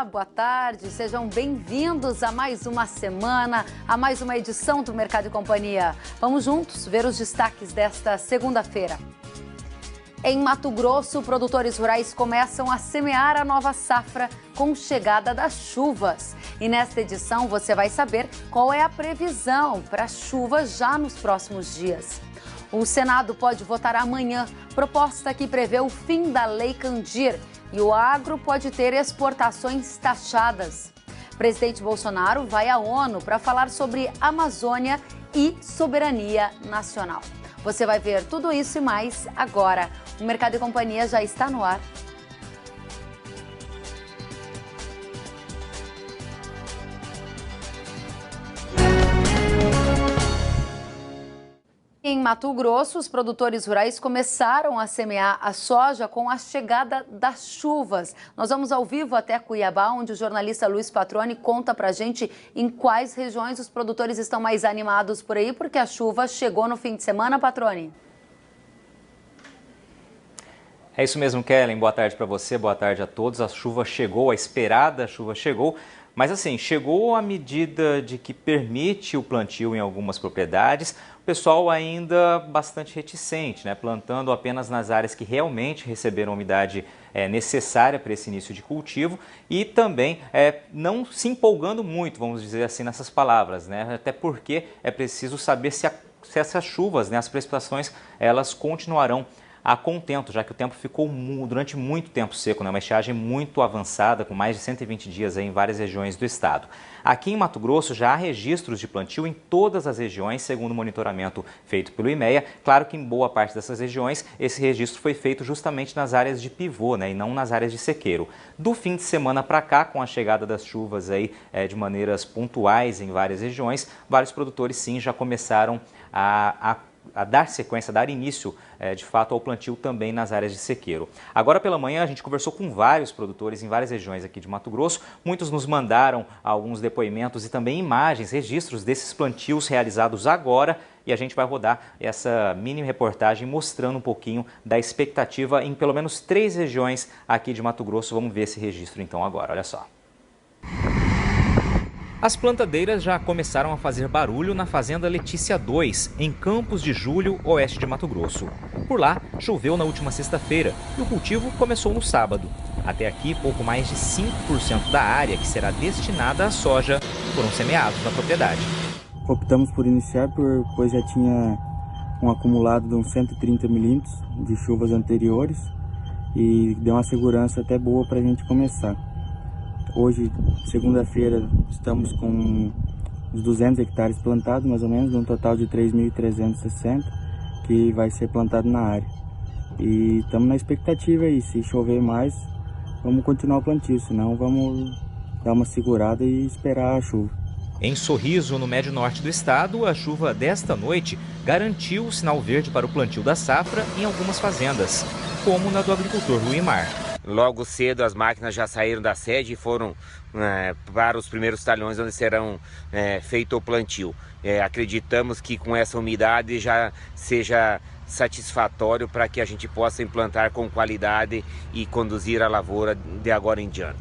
Olá, boa tarde, sejam bem-vindos a mais uma semana, a mais uma edição do Mercado e Companhia. Vamos juntos ver os destaques desta segunda-feira. Em Mato Grosso, produtores rurais começam a semear a nova safra com chegada das chuvas. E nesta edição você vai saber qual é a previsão para chuvas já nos próximos dias. O Senado pode votar amanhã proposta que prevê o fim da Lei Candir e o agro pode ter exportações taxadas. Presidente Bolsonaro vai à ONU para falar sobre Amazônia e soberania nacional. Você vai ver tudo isso e mais agora. O Mercado e Companhia já está no ar. Em Mato Grosso, os produtores rurais começaram a semear a soja com a chegada das chuvas. Nós vamos ao vivo até Cuiabá, onde o jornalista Luiz Patroni conta pra gente em quais regiões os produtores estão mais animados por aí, porque a chuva chegou no fim de semana, Patroni. É isso mesmo, Kellen. Boa tarde para você, boa tarde a todos. A chuva chegou, a esperada chuva chegou. Mas assim, chegou à medida de que permite o plantio em algumas propriedades, o pessoal ainda bastante reticente, né? Plantando apenas nas áreas que realmente receberam a umidade necessária para esse início de cultivo e também não se empolgando muito, vamos dizer assim, nessas palavras, né? Até porque é preciso saber se essas chuvas, né, as precipitações, elas continuarão a contento, já que o tempo ficou durante muito tempo seco, né? Uma estiagem muito avançada, com mais de 120 dias aí em várias regiões do estado. Aqui em Mato Grosso já há registros de plantio em todas as regiões, segundo o monitoramento feito pelo IMEA. Claro que em boa parte dessas regiões esse registro foi feito justamente nas áreas de pivô, né? E não nas áreas de sequeiro. Do fim de semana para cá, com a chegada das chuvas aí de maneiras pontuais em várias regiões, vários produtores sim já começaram a dar sequência, a dar início, de fato, ao plantio também nas áreas de sequeiro. Agora pela manhã a gente conversou com vários produtores em várias regiões aqui de Mato Grosso. Muitos nos mandaram alguns depoimentos e também imagens, registros desses plantios realizados agora. E a gente vai rodar essa mini reportagem mostrando um pouquinho da expectativa em pelo menos 3 regiões aqui de Mato Grosso. Vamos ver esse registro então agora, olha só. As plantadeiras já começaram a fazer barulho na Fazenda Letícia 2, em Campos de Julho, oeste de Mato Grosso. Por lá, choveu na última sexta-feira e o cultivo começou no sábado. Até aqui, pouco mais de 5% da área que será destinada à soja foram semeados na propriedade. Optamos por iniciar, pois já tinha um acumulado de uns 130 milímetros de chuvas anteriores e deu uma segurança até boa para a gente começar. Hoje, segunda-feira, estamos com uns 200 hectares plantados, mais ou menos, num total de 3.360, que vai ser plantado na área. E estamos na expectativa aí, se chover mais, vamos continuar o plantio, senão vamos dar uma segurada e esperar a chuva. Em Sorriso, no médio norte do estado, a chuva desta noite garantiu o sinal verde para o plantio da safra em algumas fazendas, como na do agricultor Luimar. Logo cedo as máquinas já saíram da sede e foram para os primeiros talhões onde serão feito o plantio. Acreditamos que com essa umidade já seja satisfatório para que a gente possa implantar com qualidade e conduzir a lavoura de agora em diante.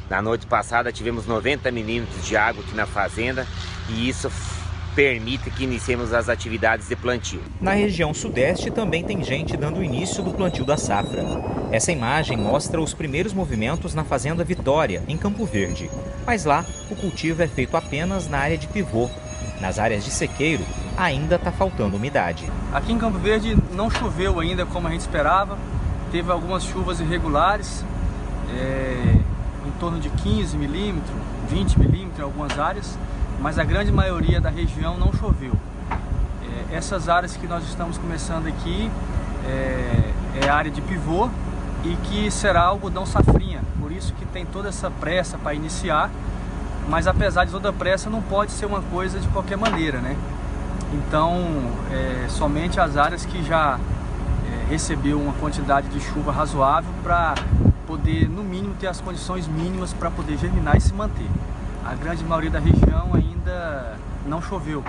Na noite passada tivemos 90 milímetros de água aqui na fazenda e isso permite que iniciemos as atividades de plantio. Na região sudeste também tem gente dando início do plantio da safra. Essa imagem mostra os primeiros movimentos na Fazenda Vitória, em Campo Verde. Mas lá, o cultivo é feito apenas na área de pivô. Nas áreas de sequeiro, ainda está faltando umidade. Aqui em Campo Verde não choveu ainda como a gente esperava. Teve algumas chuvas irregulares, em torno de 15 milímetros, 20 milímetros em algumas áreas. Mas a grande maioria da região não choveu. Essas áreas que nós estamos começando aqui é a área de pivô e que será algodão safrinha, por isso que tem toda essa pressa para iniciar, mas apesar de toda a pressa não pode ser uma coisa de qualquer maneira, né? Então, somente as áreas que já recebeu uma quantidade de chuva razoável para poder, no mínimo, ter as condições mínimas para poder germinar e se manter. A grande maioria da região ainda não choveu.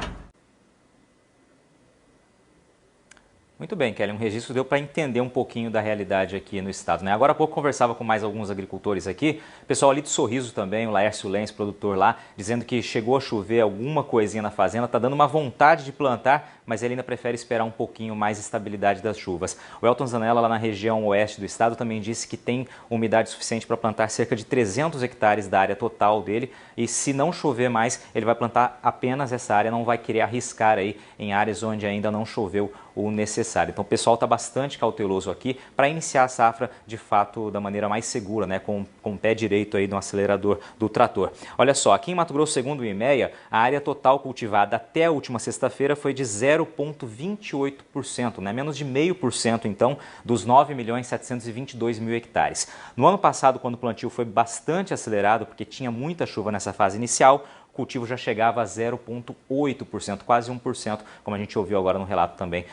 Muito bem, Kelly, um registro deu para entender um pouquinho da realidade aqui no estado, né? Agora há pouco conversava com mais alguns agricultores aqui, pessoal ali de Sorriso também, o Laércio Lenz, produtor lá, dizendo que chegou a chover alguma coisinha na fazenda, tá dando uma vontade de plantar, mas ele ainda prefere esperar um pouquinho mais estabilidade das chuvas. O Elton Zanella, lá na região oeste do estado, também disse que tem umidade suficiente para plantar cerca de 300 hectares da área total dele, e se não chover mais, ele vai plantar apenas essa área, não vai querer arriscar aí em áreas onde ainda não choveu o necessário. Então o pessoal está bastante cauteloso aqui para iniciar a safra de fato da maneira mais segura, né, com o pé direito aí no acelerador do trator. Olha só, aqui em Mato Grosso, segundo o IMEA, a área total cultivada até a última sexta-feira foi de 0,28%, né, menos de 0,5% então dos 9.722.000 hectares. No ano passado, quando o plantio foi bastante acelerado, porque tinha muita chuva nessa fase inicial, o cultivo já chegava a 0,8%, quase 1%, como a gente ouviu agora no relato também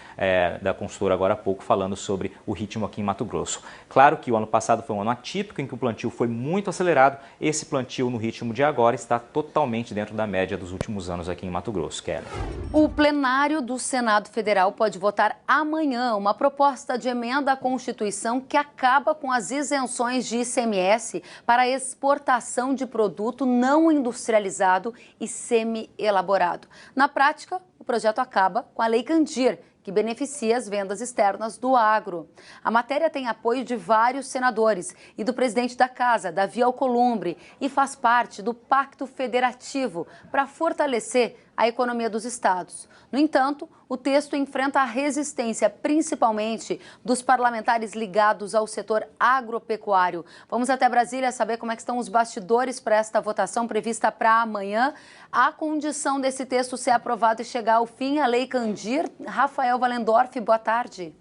da consultora agora há pouco, falando sobre o ritmo aqui em Mato Grosso. Claro que o ano passado foi um ano atípico, em que o plantio foi muito acelerado. Esse plantio no ritmo de agora está totalmente dentro da média dos últimos anos aqui em Mato Grosso. Kelly. O plenário do Senado Federal pode votar amanhã uma proposta de emenda à Constituição que acaba com as isenções de ICMS para exportação de produto não industrializado e semi-elaborado. Na prática, o projeto acaba com a Lei Candir, que beneficia as vendas externas do agro. A matéria tem apoio de vários senadores e do presidente da Casa, Davi Alcolumbre, e faz parte do Pacto Federativo para fortalecer a economia dos estados. No entanto, o texto enfrenta a resistência, principalmente dos parlamentares ligados ao setor agropecuário. Vamos até Brasília saber como é que estão os bastidores para esta votação prevista para amanhã. A condição desse texto ser aprovado e chegar ao fim, a Lei Candir. Rafael Valendorf, boa tarde.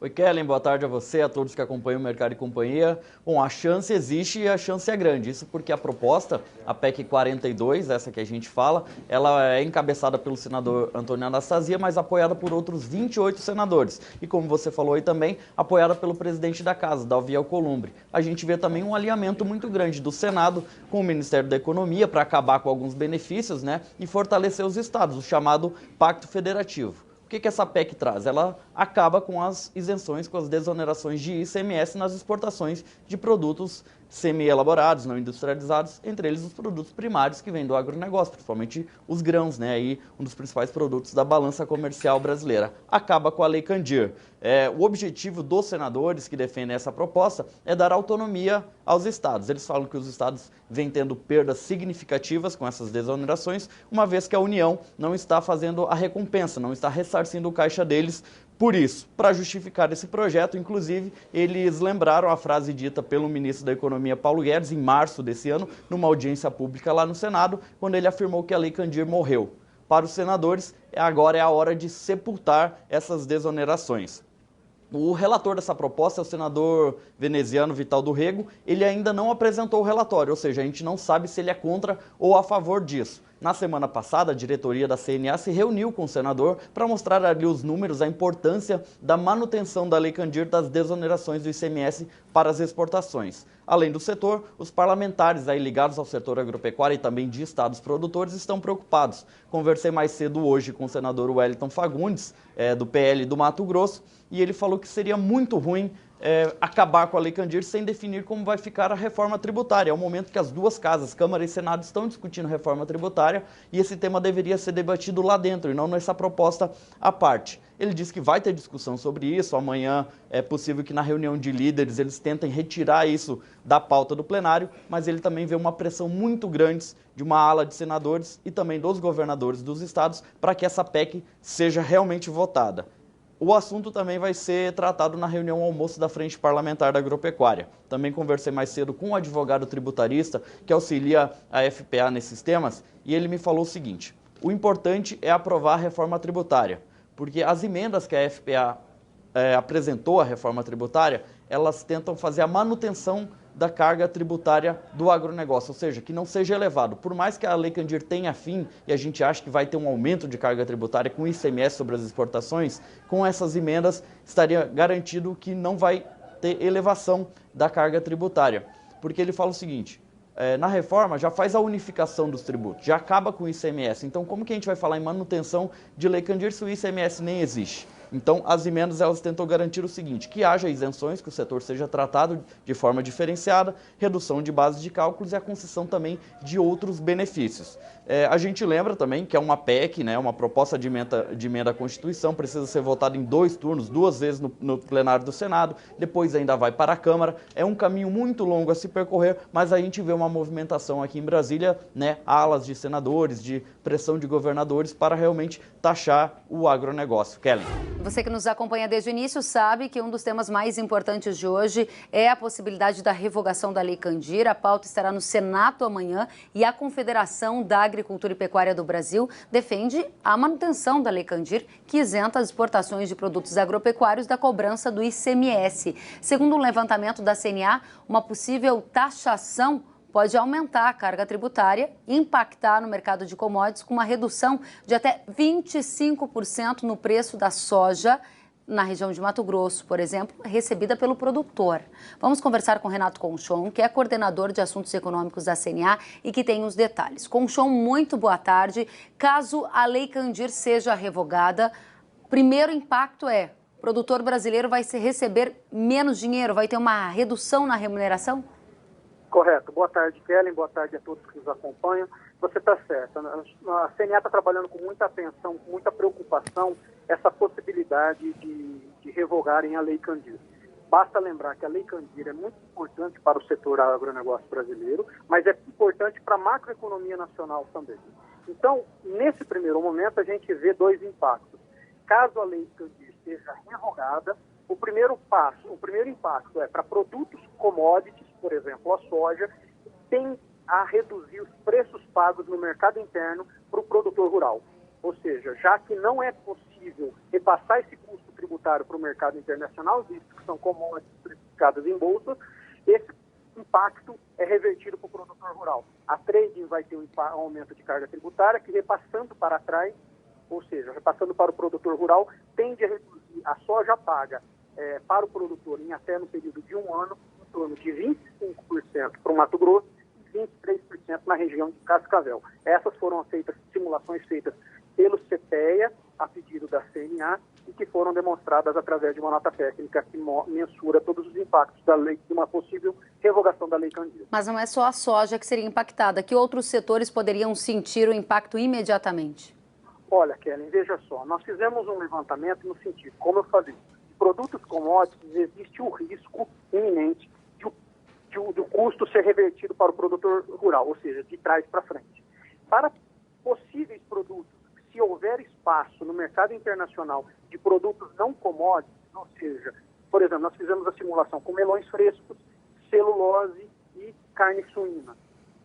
Oi, Kellen, boa tarde a você, a todos que acompanham o Mercado e Companhia. Bom, a chance existe e a chance é grande. Isso porque a proposta, a PEC 42, essa que a gente fala, ela é encabeçada pelo senador Antônio Anastasia, mas apoiada por outros 28 senadores. E como você falou aí também, apoiada pelo presidente da Casa, Davi Alcolumbre. A gente vê também um alinhamento muito grande do Senado com o Ministério da Economia para acabar com alguns benefícios, né, e fortalecer os estados, o chamado Pacto Federativo. O que essa PEC traz? Ela acaba com as isenções, com as desonerações de ICMS nas exportações de produtos semi-elaborados, não industrializados, entre eles os produtos primários que vêm do agronegócio, principalmente os grãos, né? Aí, um dos principais produtos da balança comercial brasileira. Acaba com a Lei Candir. O objetivo dos senadores que defendem essa proposta é dar autonomia aos estados. Eles falam que os estados vêm tendo perdas significativas com essas desonerações, uma vez que a União não está fazendo a recompensa, não está ressarcindo o caixa deles. Por isso, para justificar esse projeto, inclusive, eles lembraram a frase dita pelo ministro da Economia, Paulo Guedes, em março desse ano, numa audiência pública lá no Senado, quando ele afirmou que a Lei Candir morreu. Para os senadores, agora é a hora de sepultar essas desonerações. O relator dessa proposta é o senador veneziano Vital do Rego. Ele ainda não apresentou o relatório, ou seja, a gente não sabe se ele é contra ou a favor disso. Na semana passada, a diretoria da CNA se reuniu com o senador para mostrar ali os números, a importância da manutenção da Lei Candir das desonerações do ICMS para as exportações. Além do setor, os parlamentares aí ligados ao setor agropecuário e também de estados produtores estão preocupados. Conversei mais cedo hoje com o senador Wellington Fagundes, do PL do Mato Grosso, e ele falou que seria muito ruim acabar com a Lei Candir sem definir como vai ficar a reforma tributária. É o momento que as duas casas, Câmara e Senado, estão discutindo reforma tributária e esse tema deveria ser debatido lá dentro e não nessa proposta à parte. Ele disse que vai ter discussão sobre isso, amanhã é possível que na reunião de líderes eles tentem retirar isso da pauta do plenário, mas ele também vê uma pressão muito grande de uma ala de senadores e também dos governadores dos estados para que essa PEC seja realmente votada. O assunto também vai ser tratado na reunião almoço da Frente Parlamentar da Agropecuária. Também conversei mais cedo com um advogado tributarista que auxilia a FPA nesses temas e ele me falou o seguinte: o importante é aprovar a reforma tributária, porque as emendas que a FPA apresentou à reforma tributária, elas tentam fazer a manutenção da carga tributária do agronegócio, ou seja, que não seja elevado. Por mais que a Lei Candir tenha fim, e a gente acha que vai ter um aumento de carga tributária com ICMS sobre as exportações, com essas emendas estaria garantido que não vai ter elevação da carga tributária. Porque ele fala o seguinte: na reforma já faz a unificação dos tributos, já acaba com o ICMS. Então, como que a gente vai falar em manutenção de Lei Candir se o ICMS nem existe? Então, as emendas elas tentam garantir o seguinte, que haja isenções, que o setor seja tratado de forma diferenciada, redução de bases de cálculos e a concessão também de outros benefícios. A gente lembra também que é uma PEC, né, uma proposta de emenda à Constituição, precisa ser votada em 2 turnos, 2 vezes no plenário do Senado, depois ainda vai para a Câmara. É um caminho muito longo a se percorrer, mas a gente vê uma movimentação aqui em Brasília, né, alas de senadores, de pressão de governadores para realmente taxar o agronegócio. Kellen. Você que nos acompanha desde o início sabe que um dos temas mais importantes de hoje é a possibilidade da revogação da Lei Candir. A pauta estará no Senado amanhã e a Confederação da Agricultura e Pecuária do Brasil defende a manutenção da Lei Candir, que isenta as exportações de produtos agropecuários da cobrança do ICMS. Segundo um levantamento da CNA, uma possível taxação pode aumentar a carga tributária e impactar no mercado de commodities com uma redução de até 25% no preço da soja na região de Mato Grosso, por exemplo, recebida pelo produtor. Vamos conversar com Renato Conchon, que é coordenador de assuntos econômicos da CNA e que tem os detalhes. Conchon, muito boa tarde. Caso a Lei Candir seja revogada, o primeiro impacto é: o produtor brasileiro vai receber menos dinheiro, vai ter uma redução na remuneração? Correto. Boa tarde, Kellen. Boa tarde a todos que nos acompanham. Você está certa. A CNA está trabalhando com muita atenção, com muita preocupação, essa possibilidade de revogarem a Lei Candir. Basta lembrar que a Lei Candir é muito importante para o setor agronegócio brasileiro, mas é importante para a macroeconomia nacional também. Então, nesse primeiro momento, a gente vê 2 impactos. Caso a Lei Candir seja revogada, o primeiro impacto é para produtos commodities, por exemplo, a soja, tem a reduzir os preços pagos no mercado interno para o produtor rural. Ou seja, já que não é possível repassar esse custo tributário para o mercado internacional, visto que são commodities precificadas em bolsa, esse impacto é revertido para o produtor rural. A trading vai ter um aumento de carga tributária que, repassando para trás, ou seja, repassando para o produtor rural, tende a reduzir a soja paga para o produtor em até no período de 1 ano, em torno de 25% para o Mato Grosso e 23% na região de Cascavel. Essas foram simulações feitas pelo CPEA, a pedido da CNA, e que foram demonstradas através de uma nota técnica que mensura todos os impactos da lei, de uma possível revogação da Lei Candir. Mas não é só a soja que seria impactada, que outros setores poderiam sentir o impacto imediatamente? Olha, Kellen, veja só, nós fizemos um levantamento no sentido, como eu falei, produtos commodities existe o risco iminente do custo ser revertido para o produtor rural, ou seja, de trás para frente. Para possíveis produtos, se houver espaço no mercado internacional de produtos não commodities, ou seja, por exemplo, nós fizemos a simulação com melões frescos, celulose e carne suína.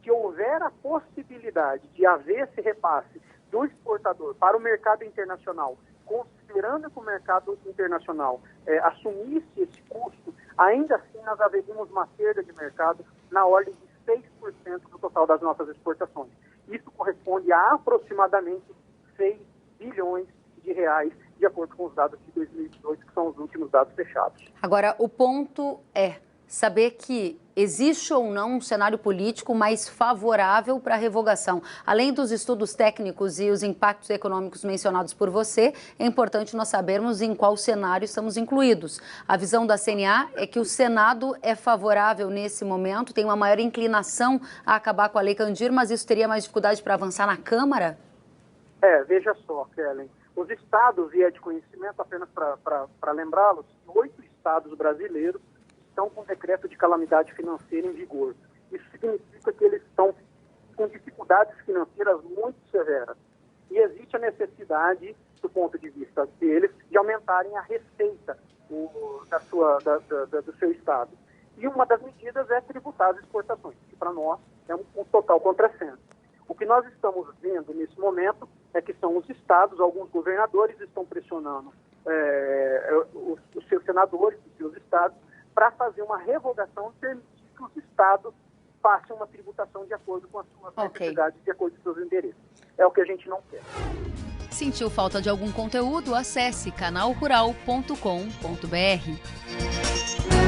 Se houver a possibilidade de haver esse repasse do exportador para o mercado internacional, considerando que o mercado internacional assumisse esse custo, ainda assim nós haveríamos uma perda de mercado na ordem de 6% do total das nossas exportações. Isso corresponde a aproximadamente 6 bilhões de reais, de acordo com os dados de 2018, que são os últimos dados fechados. Agora, o ponto é saber que existe ou não um cenário político mais favorável para a revogação. Além dos estudos técnicos e os impactos econômicos mencionados por você, é importante nós sabermos em qual cenário estamos incluídos. A visão da CNA é que o Senado é favorável nesse momento, tem uma maior inclinação a acabar com a Lei Candir, mas isso teria mais dificuldade para avançar na Câmara? Veja só, Kellen, os estados, e é de conhecimento apenas para lembrá-los, 8 estados brasileiros estão com decreto de calamidade financeira em vigor. Isso significa que eles estão com dificuldades financeiras muito severas. E existe a necessidade, do ponto de vista deles, de aumentarem a receita do seu estado. E uma das medidas é tributar as exportações, que para nós é um total contrassenso. O que nós estamos vendo nesse momento é que são os estados, alguns governadores estão pressionando os seus senadores, os seus estados, para fazer uma revogação e permitir que os estados façam uma tributação de acordo com as suas necessidades, de acordo com os seus interesses. É o que a gente não quer. Sentiu falta de algum conteúdo? Acesse canalrural.com.br.